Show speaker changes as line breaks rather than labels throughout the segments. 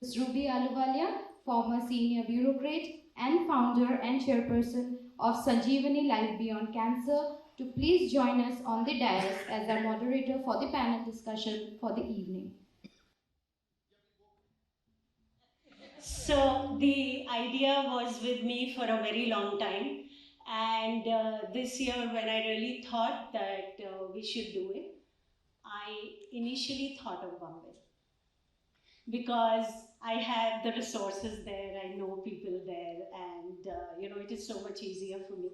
Ruby Ahluwalia, former senior bureaucrat and founder and chairperson of Sanjeevani Life Beyond Cancer, to please join us on the dais as our moderator for the panel discussion for the evening.
So the idea was with me for a very long time, and this year when I really thought that we should do it, I initially thought of Bombay because I have the resources there, I know people there, and it is so much easier for me.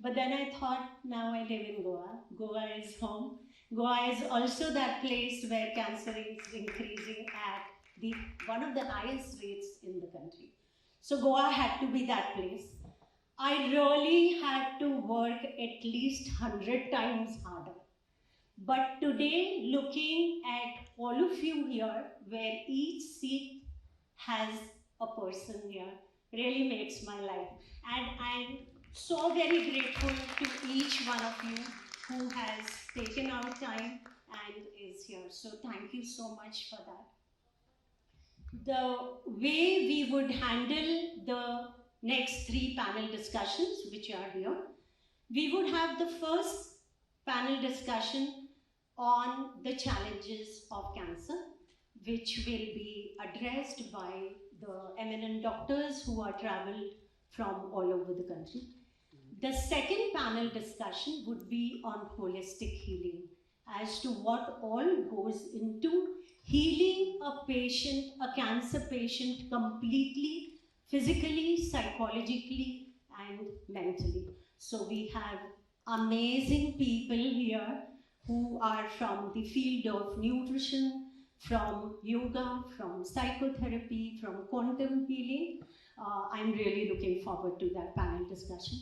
But then I thought, now I live in Goa. Goa is home. Goa is also that place where cancer is increasing at one of the highest rates in the country. So Goa had to be that place. I really had to work at least 100 times harder. But today, looking at all of you here, where each seat has a person here, really makes my life. And I'm so very grateful to each one of you who has taken out time and is here. So thank you so much for that. The way we would handle the next 3 panel discussions, which are here, we would have the first panel discussion on the challenges of cancer, which will be addressed by the eminent doctors who are traveled from all over the country. The second panel discussion would be on holistic healing, as to what all goes into healing a patient, a cancer patient, completely, physically, psychologically, and mentally. So we have amazing people here who are from the field of nutrition, from yoga, from psychotherapy, from quantum healing. I'm really looking forward to that panel discussion.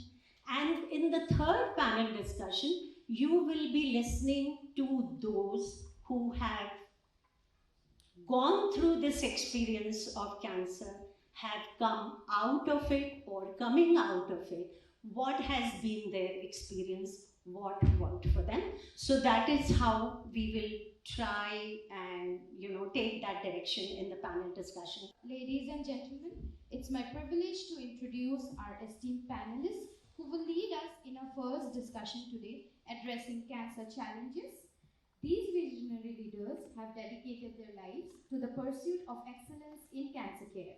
And in the third panel discussion, you will be listening to those who have gone through this experience of cancer, have come out of it or coming out of it, what has been their experience, what worked for them. So that is how we will try and take that direction in the panel discussion.
Ladies and gentlemen, it's my privilege to introduce our esteemed panelists who will lead us in our first discussion today, addressing cancer challenges. These visionary leaders have dedicated their lives to the pursuit of excellence in cancer care.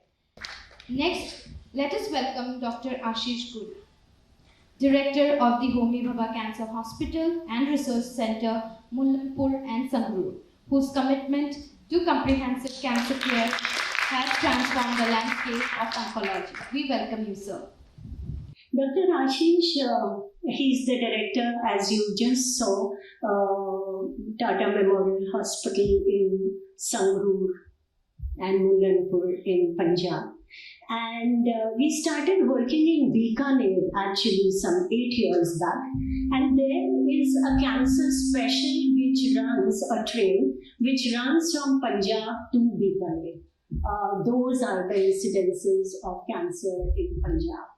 Next, let us welcome Dr. Ashish, Director of the Homi Bhabha Cancer Hospital and Research Center, Mullanpur and Sangrur, whose commitment to comprehensive cancer care has transformed the landscape of oncology. We welcome you, sir.
Dr. Ashish, he's the director, as you just saw, Tata Memorial Hospital in Sangrur and Mullanpur in Punjab. And we started working in Bikaner actually some 8 years back. And there is a cancer special which runs a train which runs from Punjab to Bikaner. Those are the incidences of cancer in Punjab.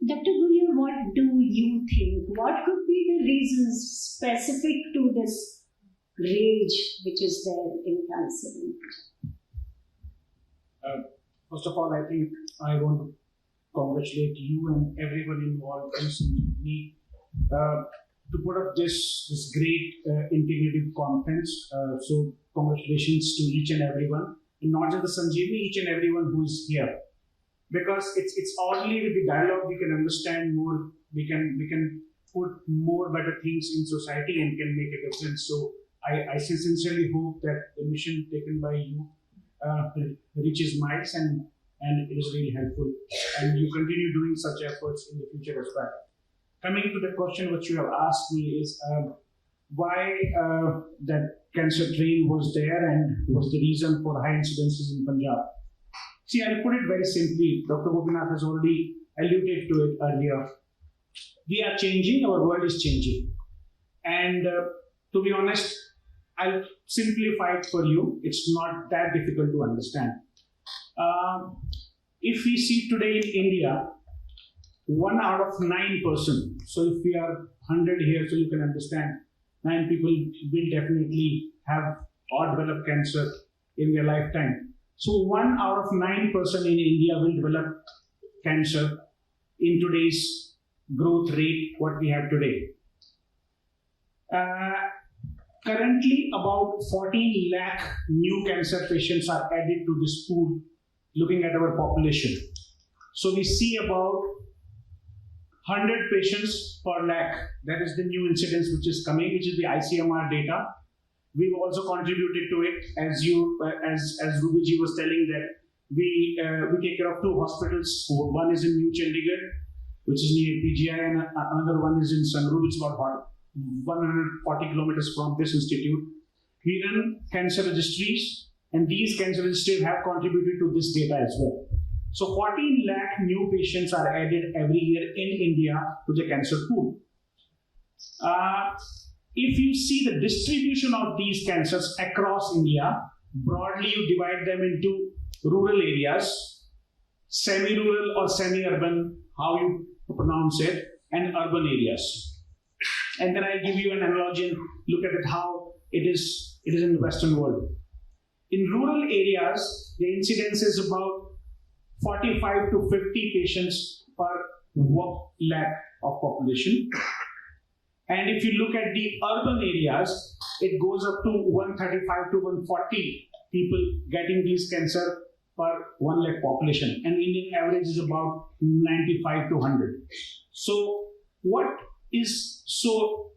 Dr. Gulia, what do you think? What could be the reasons specific to this rage which is there in cancer in Punjab?
First of all, I think I want to congratulate you and everyone involved in Sanjeevani to put up this great integrative conference. So congratulations to each and everyone, and not just the Sanjeevani, each and everyone who is here. Because it's only with the dialogue we can understand more, we can put more better things in society and can make a difference. So I sincerely hope that the mission taken by you reaches miles and it is really helpful, and you continue doing such efforts in the future as well. Coming to the question which you have asked me is why that cancer train was there and was the reason for high incidences in Punjab. See, I'll put it very simply. Dr. Gopinath has already alluded to it earlier. We are changing, our world is changing. And to be honest, I'll simplify it for you. It's not that difficult to understand. If we see today in India, 1 out of 9 person, so if we are 100 here, so you can understand, 9 people will definitely have or develop cancer in their lifetime. So 1 out of 9 person in India will develop cancer in today's growth rate, what we have today. Currently, about 14 lakh new cancer patients are added to this pool, looking at our population. So we see about 100 patients per lakh. That is the new incidence which is coming, which is the ICMR data. We've also contributed to it, as Ruby ji was telling, that we take care of 2 hospitals. One is in New Chandigarh, which is near PGI, and another one is in Sangrur, which is about 140 kilometers from this institute. We run cancer registries, and these cancer registries have contributed to this data as well. So 14 lakh new patients are added every year in India to the cancer pool. If you see the distribution of these cancers across India, broadly you divide them into rural areas, semi-rural or semi-urban, how you pronounce it, and urban areas. And then I'll give you an analogy and look at it how it is in the Western world. In rural areas, the incidence is about 45 to 50 patients per 1 lakh of population. And if you look at the urban areas, it goes up to 135 to 140 people getting these cancer per 1 lakh population. And Indian average is about 95 to 100. So what is so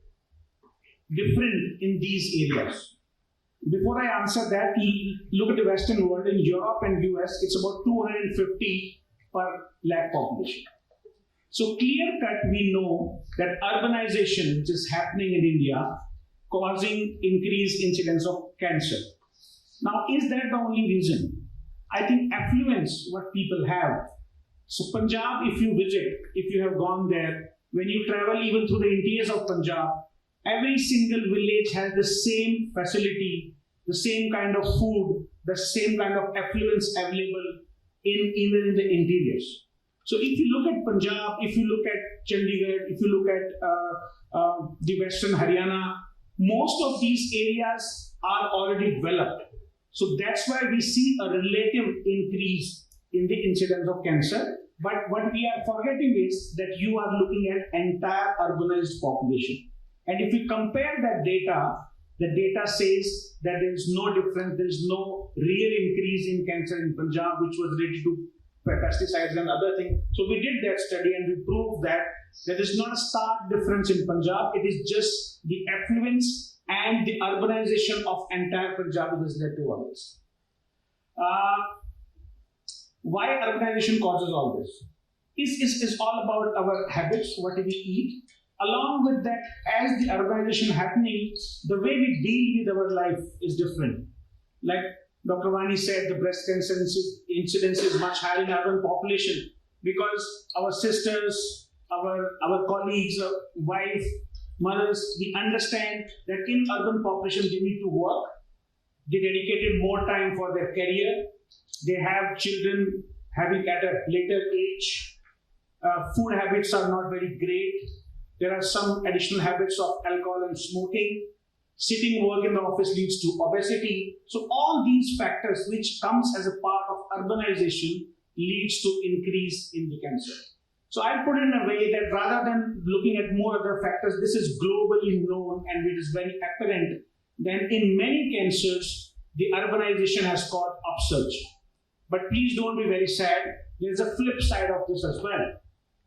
different in these areas? Before I answer that, look at the Western world. In Europe and US, it's about 250 per lakh population. So clear cut, we know that urbanization, which is happening in India, causing increased incidence of cancer. Now, is that the only reason? I think affluence, what people have. So Punjab, if you visit, if you have gone there, when you travel even through the interiors of Punjab, every single village has the same facility, the same kind of food, the same kind of affluence available even in the interiors. So if you look at Punjab, if you look at Chandigarh, if you look at the Western Haryana, most of these areas are already developed. So that's why we see a relative increase in the incidence of cancer. But what we are forgetting is that you are looking at entire urbanized population. And if you compare that data, the data says that there is no difference, there is no real increase in cancer in Punjab, which was related to pesticides and other things. So we did that study and we proved that there is not a stark difference in Punjab. It is just the affluence and the urbanization of entire Punjab that has led to all this. Why urbanization causes all this? It's all about our habits, what we eat. Along with that, as the urbanization happening, the way we deal with our life is different. Like Dr. Vani said, the breast cancer incidence is much higher in urban population because our sisters, our colleagues, wives, mothers, we understand that in urban population they need to work. They dedicated more time for their career. They have children having at a later age. Food habits are not very great. There are some additional habits of alcohol and smoking. Sitting work in the office leads to obesity. So all these factors which comes as a part of urbanization leads to increase in the cancer. So I'll put it in a way that rather than looking at more other factors, this is globally known and it is very apparent that in many cancers, the urbanization has caused upsurge. But please don't be very sad. There's a flip side of this as well.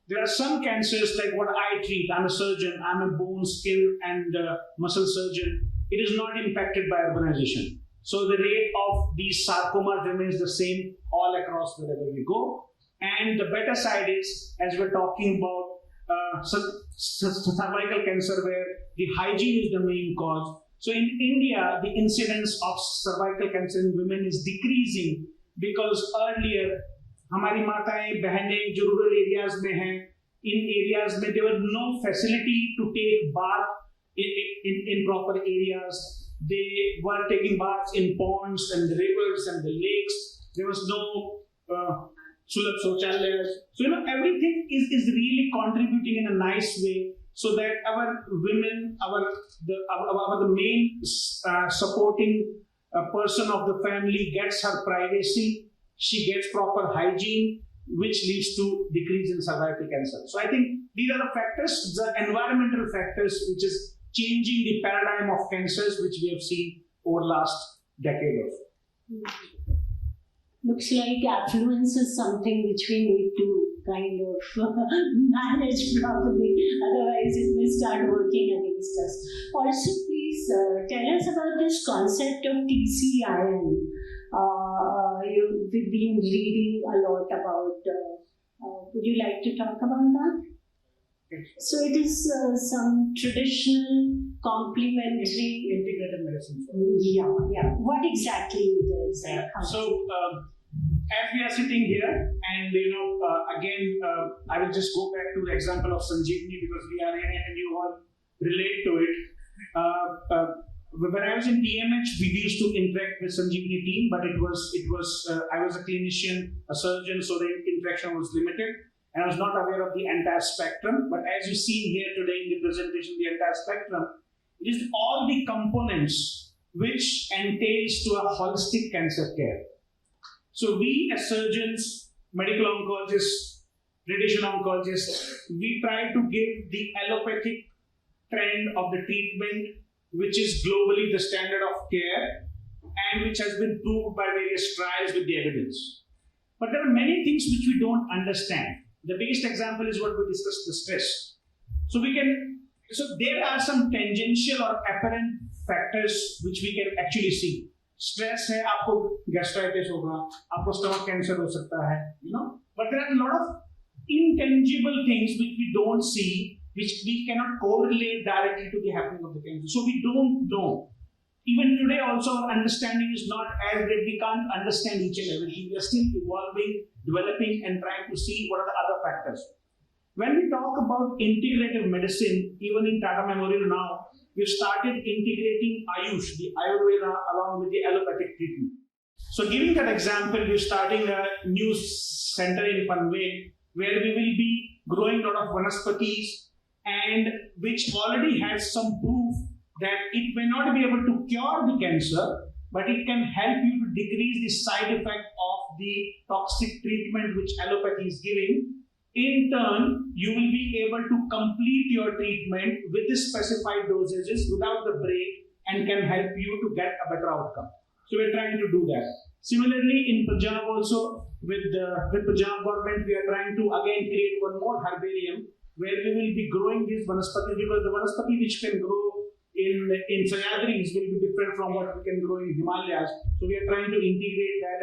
There are some cancers like what I treat. I'm a surgeon. I'm a bone, skin, and muscle surgeon. It is not impacted by urbanization. So the rate of these sarcomas remains the same all across wherever we go. And the better side is, as we're talking about cervical cancer, where the hygiene is the main cause. So in India, the incidence of cervical cancer in women is decreasing because earlier, हमारी माताएं बहनें जो rural areas में हैं इन areas में there were no facility to take bath in proper areas. They were taking baths in ponds and the rivers and the lakes. There was no sulabh shauchalayas. So everything is really contributing in a nice way so that our women, the main supporting a person of the family gets her privacy, she gets proper hygiene, which leads to decrease in cervical cancer. So I think these are the factors, the environmental factors, which is changing the paradigm of cancers, which we have seen over the last decade or so.
Looks like affluence is something which we need to kind of manage properly, otherwise it may start working against us. Also, please tell us about this concept of TCIN. You've been reading a lot about, would you like to talk about that? So it is some traditional complementary
Integrative medicine.
Yeah. What exactly it is?
So, as we are sitting here, and again, I will just go back to the example of Sanjeevani because we are here and you all relate to it. When I was in TMH, we used to interact with Sanjeevani team, but it was I was a clinician, a surgeon, so the interaction was limited, and I was not aware of the entire spectrum. But as you see here today in the presentation, the entire spectrum, it is all the components which entails to a holistic cancer care. So we as surgeons, medical oncologists, radiation oncologists, we try to give the allopathic trend of the treatment, which is globally the standard of care and which has been proved by various trials with the evidence. But there are many things which we don't understand. The biggest example is what we discussed, the stress. So there are some tangential or apparent factors which we can actually see. Stress है, आपको gastritis होगा, आपको stomach cancer हो सकता है, But there are a lot of intangible things which we don't see, which we cannot correlate directly to the happening of the cancer. So we don't know. Even today also our understanding is not as great. We can't understand each and everything. We are still evolving, developing and trying to see what are the other factors. When we talk about integrative medicine, even in Tata Memorial now, we've started integrating Ayush, the Ayurveda, along with the allopathic treatment. So giving that example, we're starting a new center in Panvel where we will be growing a lot of vanaspatis and which already has some proof that it may not be able to cure the cancer, but it can help you to decrease the side effect of the toxic treatment which allopathy is giving. In turn, you will be able to complete your treatment with the specified dosages without the break and can help you to get a better outcome. So we're trying to do that. Similarly, in Punjab also, with Punjab government, we are trying to again create one more herbarium where we will be growing these vanaspatis, because the vanaspati which can grow in Sahyadris will be different from what we can grow in Himalayas. So we are trying to integrate that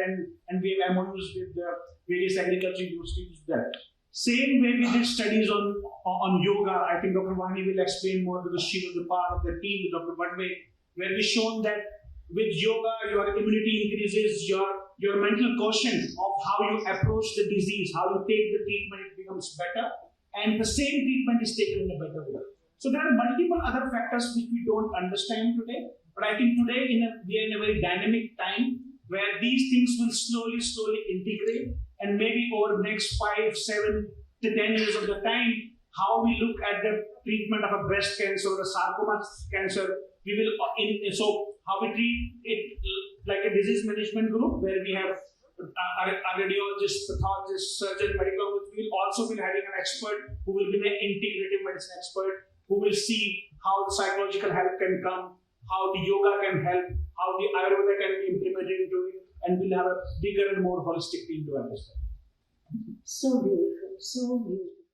and we have MOUs with the various agriculture universities there. Same way we did studies on yoga. I think Dr. Vani will explain more because she was a part of the team with Dr. Badwe, where we shown that with yoga, your immunity increases, your mental quotient of how you approach the disease, how you take the treatment, it becomes better, and the same treatment is taken in a better way. So there are multiple other factors which we don't understand today, but I think today we are in a very dynamic time where these things will slowly integrate. And maybe over the next 5, 7 to 10 years of the time, how we look at the treatment of a breast cancer or a sarcoma cancer, we will so how we treat it like a disease management group where we have a radiologist, pathologist, surgeon, medical oncologist. We will also be having an expert who will be an integrative medicine expert who will see how the psychological help can come, how the yoga can help, how the Ayurveda can be implemented into it. And we'll have a bigger and more holistic team to understand.
So beautiful, so beautiful.